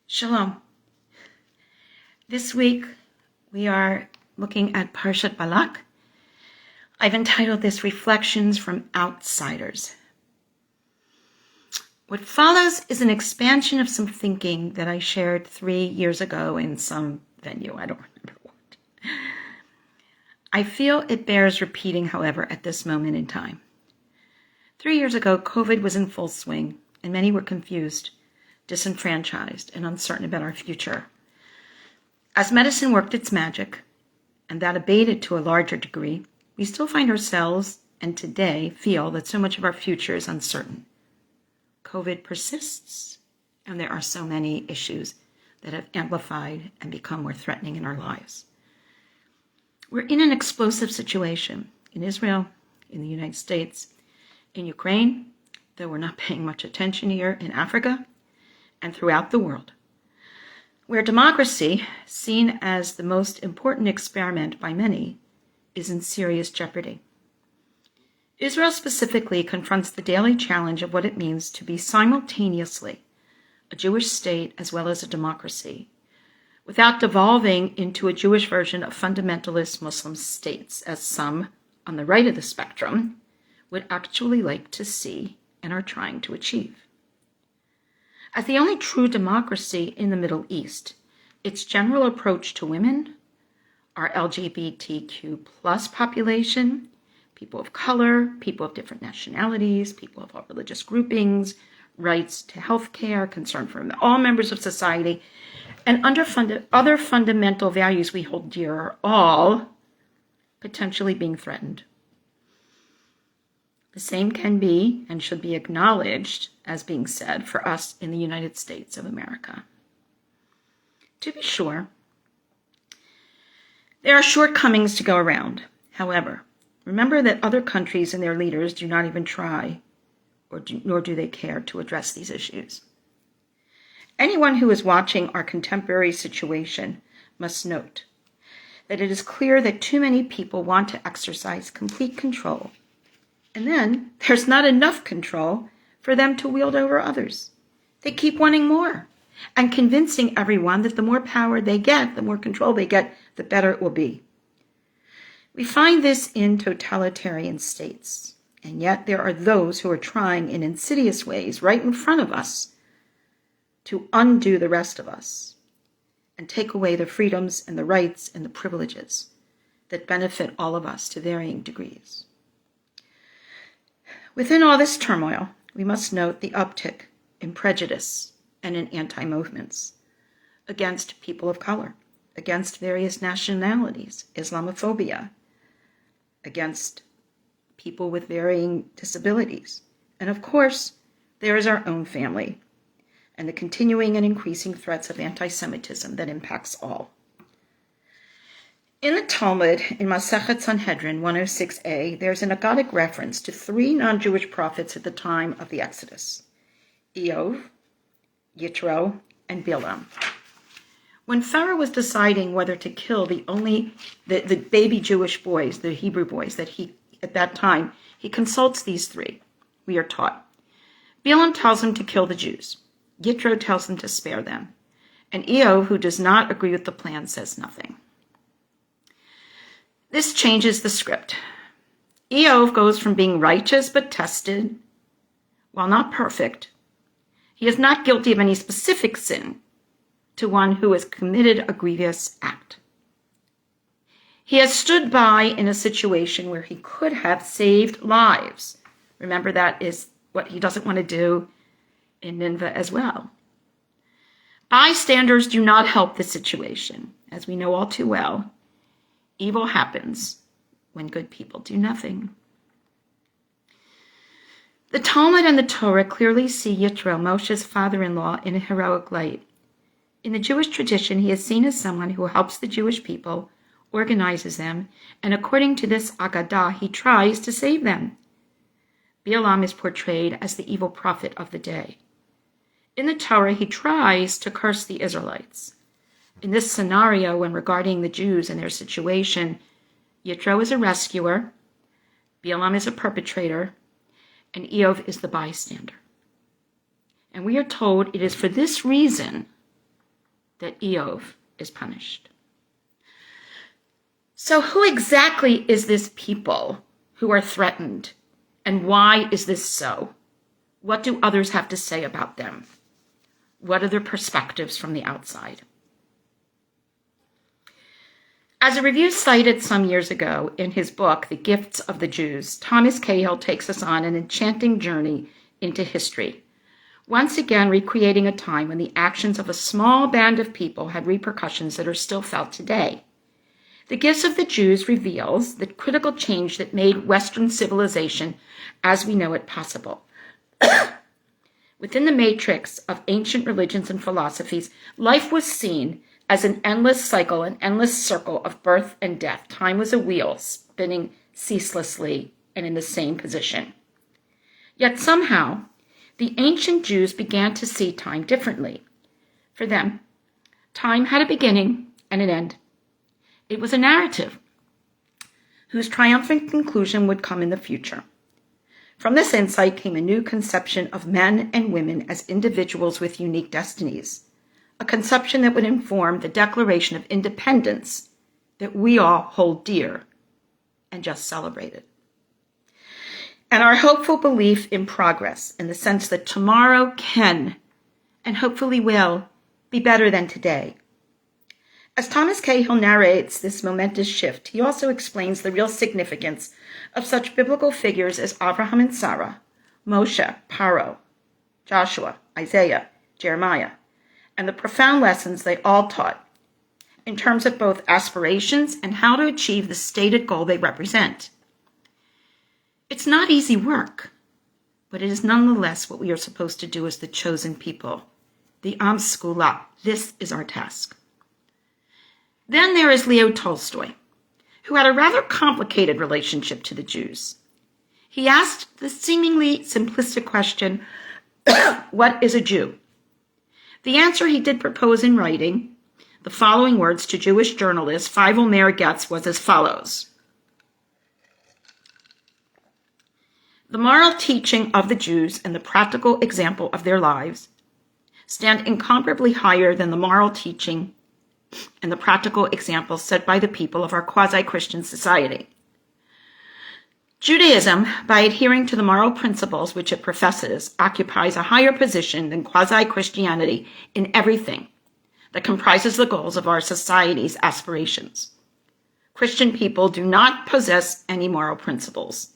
Shalom. This week we are looking at Parshat Balak. I've entitled this Reflections from Outsiders. What follows is an expansion of some thinking that I shared 3 years ago in some venue. I don't remember what. I feel it bears repeating, however, at this moment in time. 3 years ago, COVID was in full swing, and many were confused, disenfranchised, and uncertain about our future. As medicine worked its magic, and that abated to a larger degree, we still find ourselves, and today feel that so much of our future is uncertain. COVID persists, and there are so many issues that have amplified and become more threatening in our lives. We're in an explosive situation in Israel, in the United States, in Ukraine, though we're not paying much attention here, in Africa, and throughout the world, where democracy, seen as the most important experiment by many, is in serious jeopardy. Israel specifically confronts the daily challenge of what it means to be simultaneously a Jewish state as well as a democracy, without devolving into a Jewish version of fundamentalist Muslim states, as some on the right of the spectrum would actually like to see and are trying to achieve. As the only true democracy in the Middle East, its general approach to women, our LGBTQ plus population, people of color, people of different nationalities, people of all religious groupings, rights to health care, concern for all members of society, and other fundamental values we hold dear are all potentially being threatened. The same can be and should be acknowledged as being said for us in the United States of America. To be sure, there are shortcomings to go around. However, remember that other countries and their leaders do not even try, nor do they care to address these issues. Anyone who is watching our contemporary situation must note that it is clear that too many people want to exercise complete control, and then there's not enough control for them to wield over others. They keep wanting more and convincing everyone that the more power they get, the more control they get, the better it will be. We find this in totalitarian states, and yet there are those who are trying in insidious ways right in front of us to undo the rest of us and take away the freedoms and the rights and the privileges that benefit all of us to varying degrees. Within all this turmoil, we must note the uptick in prejudice and in anti-movements against people of color, against various nationalities, Islamophobia, against people with varying disabilities. And of course, there is our own family and the continuing and increasing threats of anti-Semitism that impacts all. In the Talmud, in Masechet Sanhedrin 106a, there's an Aggadic reference to 3 non-Jewish prophets at the time of the Exodus: Eov, Yitro, and Balaam. When Pharaoh was deciding whether to kill the baby Jewish boys, the Hebrew boys, that at that time, he consults these 3, we are taught. Balaam tells him to kill the Jews. Yitro tells him to spare them. And Eov, who does not agree with the plan, says nothing. This changes the script. Eov goes from being righteous but tested, while not perfect. He is not guilty of any specific sin, to one who has committed a grievous act. He has stood by in a situation where he could have saved lives. Remember, that is what he doesn't want to do in Nineveh as well. Bystanders do not help the situation. As we know all too well, evil happens when good people do nothing. The Talmud and the Torah clearly see Yitro, Moshe's father-in-law, in a heroic light. In the Jewish tradition, he is seen as someone who helps the Jewish people, organizes them, and according to this Agadah, he tries to save them. Balaam is portrayed as the evil prophet of the day. In the Torah, he tries to curse the Israelites. In this scenario, when regarding the Jews and their situation, Yitro is a rescuer, Balaam is a perpetrator, and Eov is the bystander. And we are told it is for this reason that Eov is punished. So who exactly is this people who are threatened, and why is this so? What do others have to say about them? What are their perspectives from the outside? As a review cited some years ago in his book, The Gifts of the Jews, Thomas Cahill takes us on an enchanting journey into history, once again recreating a time when the actions of a small band of people had repercussions that are still felt today. The Gifts of the Jews reveals the critical change that made Western civilization as we know it possible. Within the matrix of ancient religions and philosophies, life was seen as an endless cycle, an endless circle of birth and death. Time was a wheel spinning ceaselessly and in the same position. Yet somehow, the ancient Jews began to see time differently. For them, time had a beginning and an end. It was a narrative whose triumphant conclusion would come in the future. From this insight came a new conception of men and women as individuals with unique destinies, a conception that would inform the Declaration of Independence that we all hold dear and just celebrated. And our hopeful belief in progress, in the sense that tomorrow can, and hopefully will, be better than today. As Thomas Cahill narrates this momentous shift, he also explains the real significance of such biblical figures as Abraham and Sarah, Moshe, Paro, Joshua, Isaiah, Jeremiah, and the profound lessons they all taught in terms of both aspirations and how to achieve the stated goal they represent. It's not easy work, but it is nonetheless what we are supposed to do as the chosen people, the Am Skula. This is our task. Then there is Leo Tolstoy, who had a rather complicated relationship to the Jews. He asked the seemingly simplistic question, what is a Jew? The answer he did propose in writing, the following words to Jewish journalist Feivel Meir-Getz, was as follows. The moral teaching of the Jews and the practical example of their lives stand incomparably higher than the moral teaching and the practical examples set by the people of our quasi-Christian society. Judaism, by adhering to the moral principles which it professes, occupies a higher position than quasi-Christianity in everything that comprises the goals of our society's aspirations. Christian people do not possess any moral principles,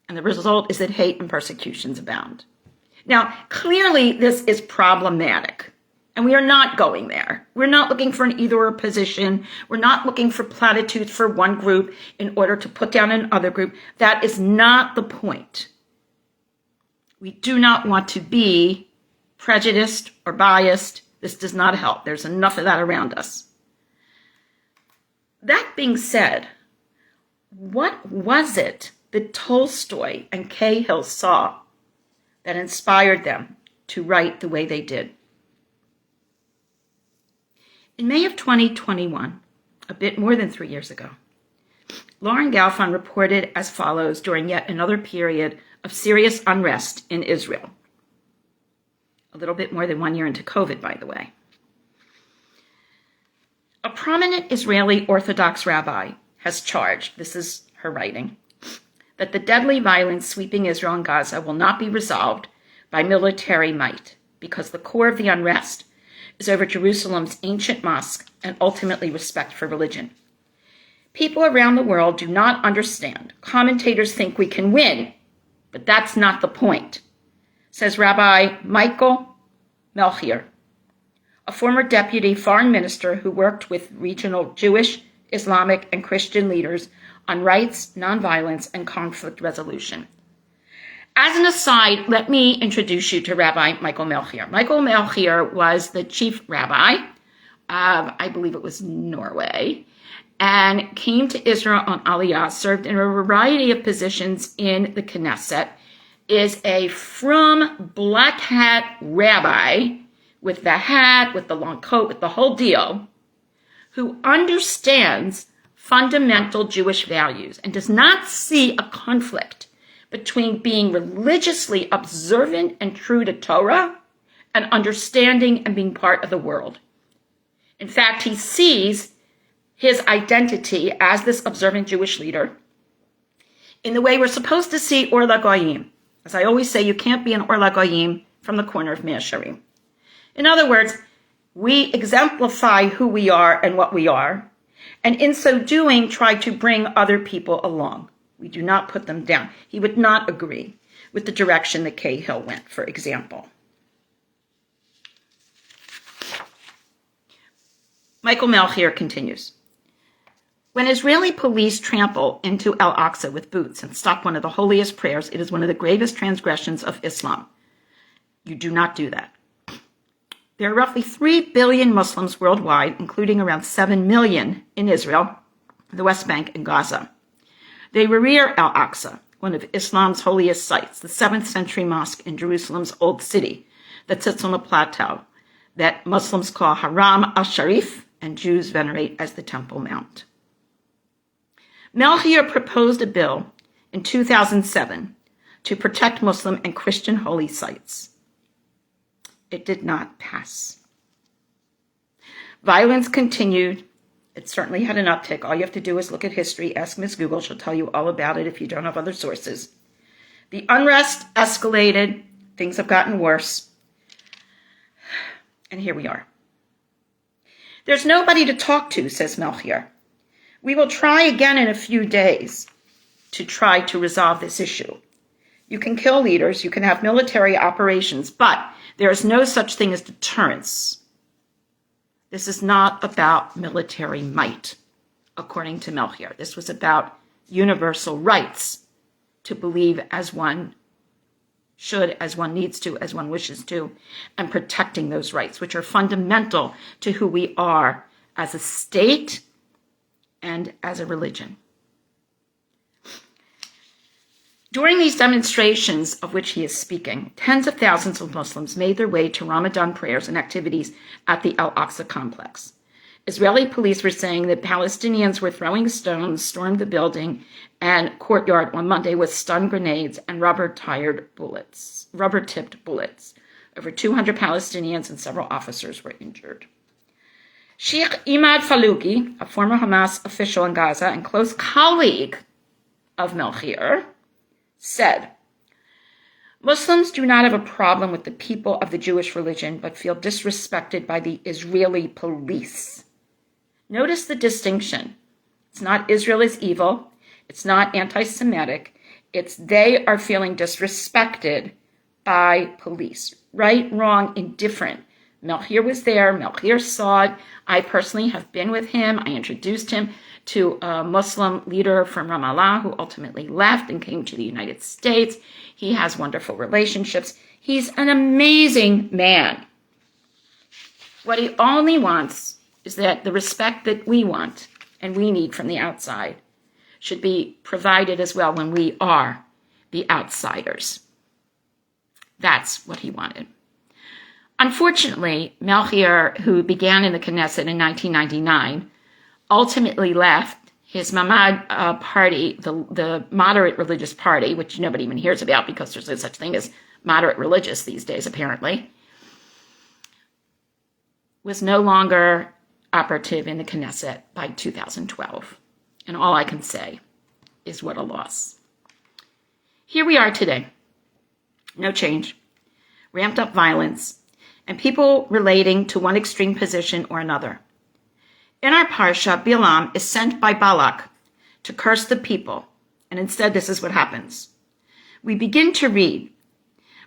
and the result is that hate and persecutions abound. Now, clearly this is problematic. And we are not going there. We're not looking for an either-or position. We're not looking for platitudes for one group in order to put down another group. That is not the point. We do not want to be prejudiced or biased. This does not help. There's enough of that around us. That being said, what was it that Tolstoy and Cahill saw that inspired them to write the way they did? In May of 2021, a bit more than 3 years ago, Lauren Galfond reported as follows during yet another period of serious unrest in Israel. A little bit more than 1 year into COVID, by the way. A prominent Israeli Orthodox rabbi has charged, this is her writing, that the deadly violence sweeping Israel and Gaza will not be resolved by military might, because the core of the unrest is over Jerusalem's ancient mosque and ultimately respect for religion. People around the world do not understand. Commentators think we can win, but that's not the point, says Rabbi Michael Melchior, a former deputy foreign minister who worked with regional Jewish, Islamic, and Christian leaders on rights, nonviolence, and conflict resolution. As an aside, let me introduce you to Rabbi Michael Melchior. Michael Melchior was the chief rabbi of, I believe it was Norway, and came to Israel on Aliyah, served in a variety of positions in the Knesset, is a frum black hat rabbi with the hat, with the long coat, with the whole deal, who understands fundamental Jewish values and does not see a conflict between being religiously observant and true to Torah and understanding and being part of the world. In fact, he sees his identity as this observant Jewish leader in the way we're supposed to see Or LaGoyim. As I always say, you can't be an Or LaGoyim from the corner of Mea Shearim. In other words, we exemplify who we are and what we are, and in so doing, try to bring other people along. We do not put them down. He would not agree with the direction that Cahill went, for example. Michael Melchior continues. When Israeli police trample into Al-Aqsa with boots and stop one of the holiest prayers, it is one of the gravest transgressions of Islam. You do not do that. There are roughly 3 billion Muslims worldwide, including around 7 million in Israel, the West Bank, and Gaza. They revere Al-Aqsa, one of Islam's holiest sites, the 7th century mosque in Jerusalem's Old City that sits on a plateau that Muslims call Haram al-Sharif and Jews venerate as the Temple Mount. Melchior proposed a bill in 2007 to protect Muslim and Christian holy sites. It did not pass. Violence continued. It certainly had an uptick. All you have to do is look at history. Ask Ms. Google. She'll tell you all about it if you don't have other sources. The unrest escalated. Things have gotten worse. And here we are. There's nobody to talk to, says Melchior. We will try again in a few days to try to resolve this issue. You can kill leaders, you can have military operations, but there is no such thing as deterrence. This is not about military might, according to Melchior. This was about universal rights to believe as one should, as one needs to, as one wishes to, and protecting those rights, which are fundamental to who we are as a state and as a religion. During these demonstrations of which he is speaking, tens of thousands of Muslims made their way to Ramadan prayers and activities at the Al-Aqsa complex. Israeli police were saying that Palestinians were throwing stones, stormed the building and courtyard on Monday with stun grenades and rubber-tipped bullets. Over 200 Palestinians and several officers were injured. Sheikh Imad Faluki, a former Hamas official in Gaza and close colleague of Melchior, said, Muslims do not have a problem with the people of the Jewish religion, but feel disrespected by the Israeli police. Notice the distinction. It's not Israel is evil. It's not anti-Semitic. It's they are feeling disrespected by police. Right, wrong, indifferent. Melchior was there. Melchior saw it. I personally have been with him. I introduced him to a Muslim leader from Ramallah who ultimately left and came to the United States. He has wonderful relationships. He's an amazing man. What he only wants is that the respect that we want and we need from the outside should be provided as well when we are the outsiders. That's what he wanted. Unfortunately, Melchior, who began in the Knesset in 1999, ultimately left his Mamad party, the moderate religious party, which nobody even hears about because there's no such thing as moderate religious these days, apparently, was no longer operative in the Knesset by 2012. And all I can say is what a loss. Here we are today. No change. Ramped up violence, and people relating to one extreme position or another. In our Parsha, Balaam is sent by Balak to curse the people, and instead this is what happens. We begin to read,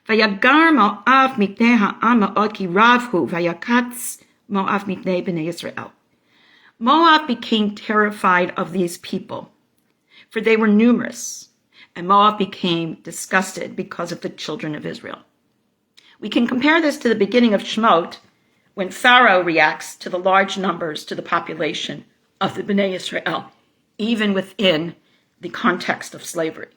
Vayagar Mo'av mitnei ha'am ma'od ki rav hu, vayakatz Mo'av mitnei b'nei Yisrael. Moab became terrified of these people, for they were numerous, and Moab became disgusted because of the children of Israel. We can compare this to the beginning of Shemot, when Pharaoh reacts to the large numbers to the population of the Bnei Israel, even within the context of slavery.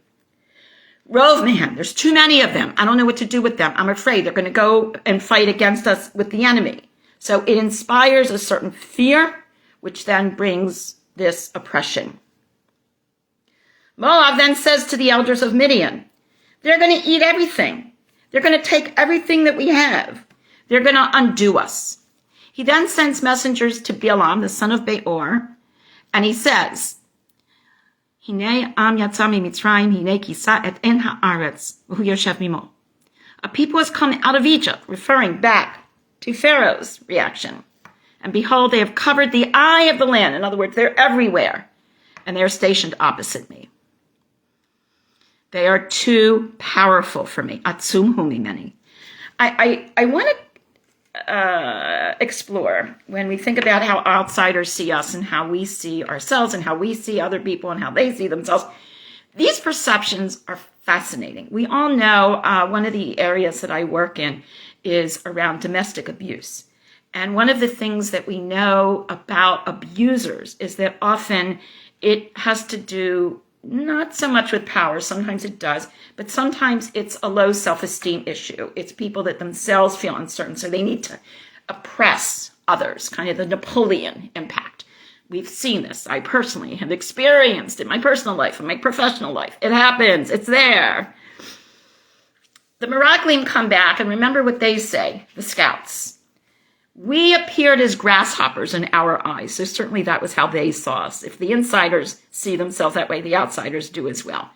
Rove, man, there's too many of them. I don't know what to do with them. I'm afraid they're going to go and fight against us with the enemy. So it inspires a certain fear, which then brings this oppression. Moab then says to the elders of Midian, they're going to eat everything. They're going to take everything that we have. They're going to undo us. He then sends messengers to Balaam, the son of Beor, and he says, Hine am yatsa miMitzrayim, hine kisa et en haaretz, v'hu yoshev mimo. A people has come out of Egypt, referring back to Pharaoh's reaction. And behold, they have covered the eye of the land. In other words, they're everywhere. And they're stationed opposite me. They are too powerful for me. Atzum hu mimeni. I want to explore when we think about how outsiders see us and how we see ourselves and how we see other people and how they see themselves. These perceptions are fascinating. We all know one of the areas that I work in is around domestic abuse. And one of the things that we know about abusers is that often it has to do not so much with power, sometimes it does, but sometimes it's a low self-esteem issue. It's people that themselves feel uncertain, so they need to oppress others, kind of the Napoleon impact. We've seen this. I personally have experienced it in my personal life, in my professional life. It happens. It's there. The Meraglim come back, and remember what they say, the scouts. We appeared as grasshoppers in our eyes. So certainly that was how they saw us. If the insiders see themselves that way, the outsiders do as well.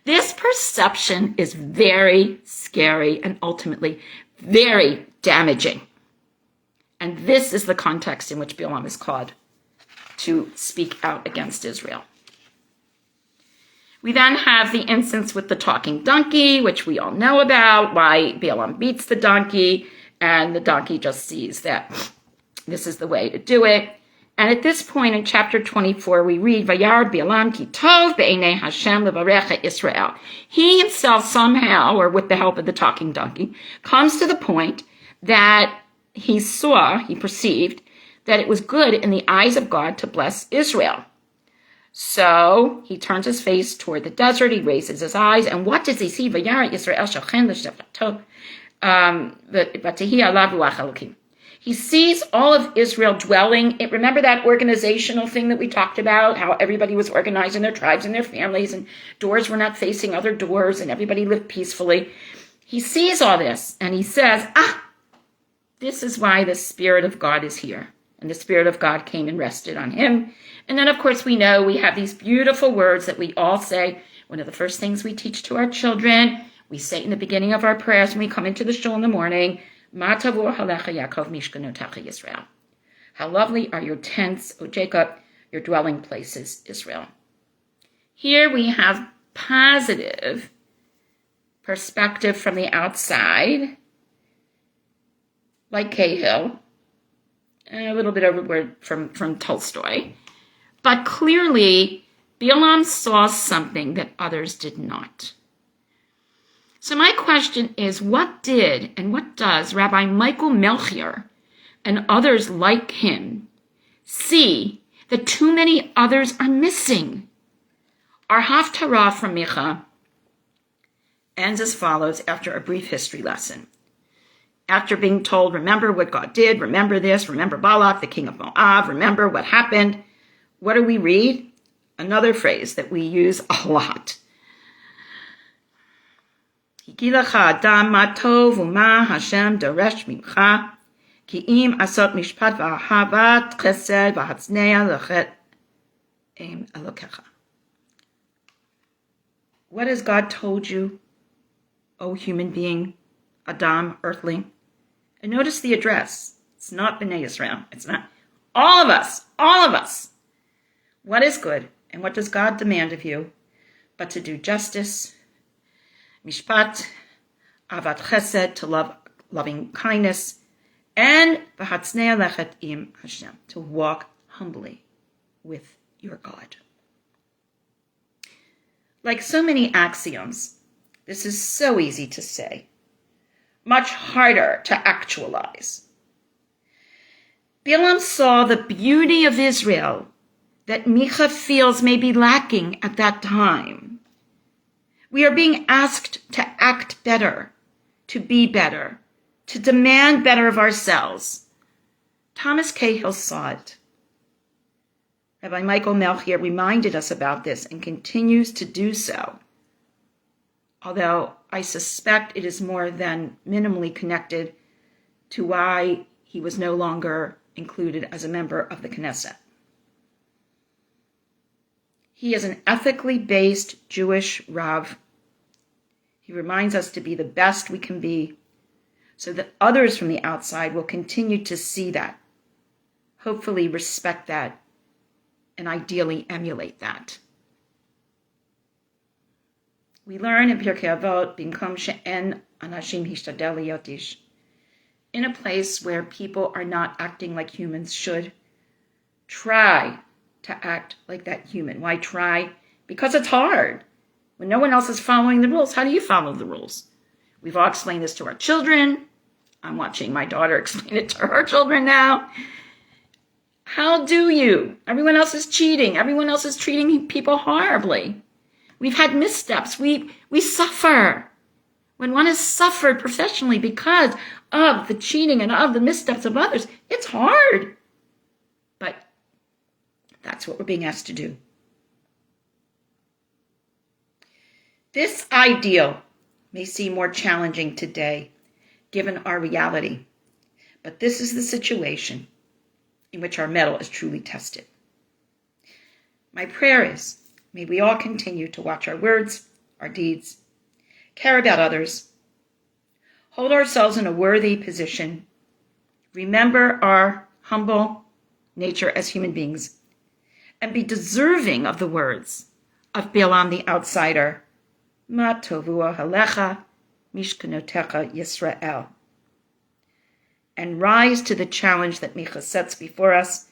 This perception is very scary and ultimately very damaging. And this is the context in which Balaam is called to speak out against Israel. We then have the instance with the talking donkey, which we all know about, why Balaam beats the donkey. And the donkey just sees that this is the way to do it. And at this point in chapter 24, we read, Vayar Balaam ki tov be'enei Hashem levarecha Israel. He himself somehow, or with the help of the talking donkey, comes to the point that he perceived that it was good in the eyes of God to bless Israel. So he turns his face toward the desert, he raises his eyes, and what does he see? Vayar Israel shochen l'shevrato. He sees all of Israel dwelling. Remember that organizational thing that we talked about, how everybody was organized in their tribes and their families, and doors were not facing other doors, and everybody lived peacefully. He sees all this, and he says, this is why the Spirit of God is here. And the Spirit of God came and rested on him. And then, of course, we know we have these beautiful words that we all say. One of the first things we teach to our children, we say in the beginning of our prayers when we come into the shul in the morning, Ma tavur halecha Yaakov mishkanotecha Yisrael. How lovely are your tents, O Jacob, your dwelling places, Israel. Here we have positive perspective from the outside, like Cahill, a little bit overboard from Tolstoy. But clearly, Balaam saw something that others did not. So my question is, what did and what does Rabbi Michael Melchior and others like him see that too many others are missing? Our Haftara from Micha ends as follows after a brief history lesson. After being told, remember what God did, remember this, remember Balak, the king of Moab, remember what happened, what do we read? Another phrase that we use a lot. Hikilacha adam ma tov u'ma Hashem daresh mimcha ki im asot mishpat v'ahavat chesed v'hatznea lechet im elokecha. What has God told you, O human being, Adam, earthling? And notice the address. It's not Bnei Israel. It's not. All of us. All of us. What is good? And what does God demand of you? But to do justice, mishpat, avat chesed, to love loving kindness, and v'hatznei lechet im Hashem, to walk humbly with your God. Like so many axioms, this is so easy to say, much harder to actualize. Balaam saw the beauty of Israel that Micha feels may be lacking at that time. We are being asked to act better, to be better, to demand better of ourselves. Thomas Cahill saw it. Rabbi Michael Melchior reminded us about this and continues to do so, although I suspect it is more than minimally connected to why he was no longer included as a member of the Knesset. He is an ethically based Jewish Rav. He reminds us to be the best we can be so that others from the outside will continue to see that, hopefully respect that, and ideally emulate that. We learn in Pirkei Avot, Bimkom she'en anashim hishtadel liyot ish, in a place where people are not acting like humans should, try to act like that human. Why try? Because it's hard. When no one else is following the rules, how do you follow the rules? We've all explained this to our children. I'm watching my daughter explain it to her children now. How do you? Everyone else is cheating. Everyone else is treating people horribly. We've had missteps. We suffer. When one has suffered professionally because of the cheating and of the missteps of others, it's hard. But that's what we're being asked to do. This ideal may seem more challenging today, given our reality, but this is the situation in which our mettle is truly tested. My prayer is, may we all continue to watch our words, our deeds, care about others, hold ourselves in a worthy position, remember our humble nature as human beings, and be deserving of the words of Balaam the outsider, Ma tovu halecha mishkanotecha Yisrael, and rise to the challenge that Micha sets before us,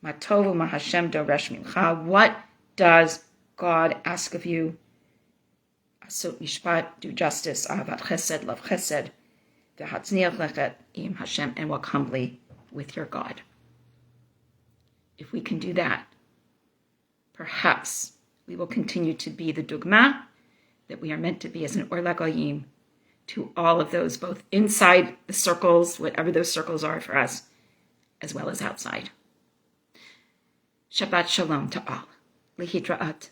Ma tovu ma Hashem doresh mincha. What does God ask of you? Asot mishpat, do justice, ahavat chesed, love chesed, v'hatzniach lechet im Hashem, and walk humbly with your God. If we can do that, perhaps we will continue to be the dugma that we are meant to be as an or lagoyim to all of those, both inside the circles, whatever those circles are for us, as well as outside. Shabbat shalom to all. Lehitraat.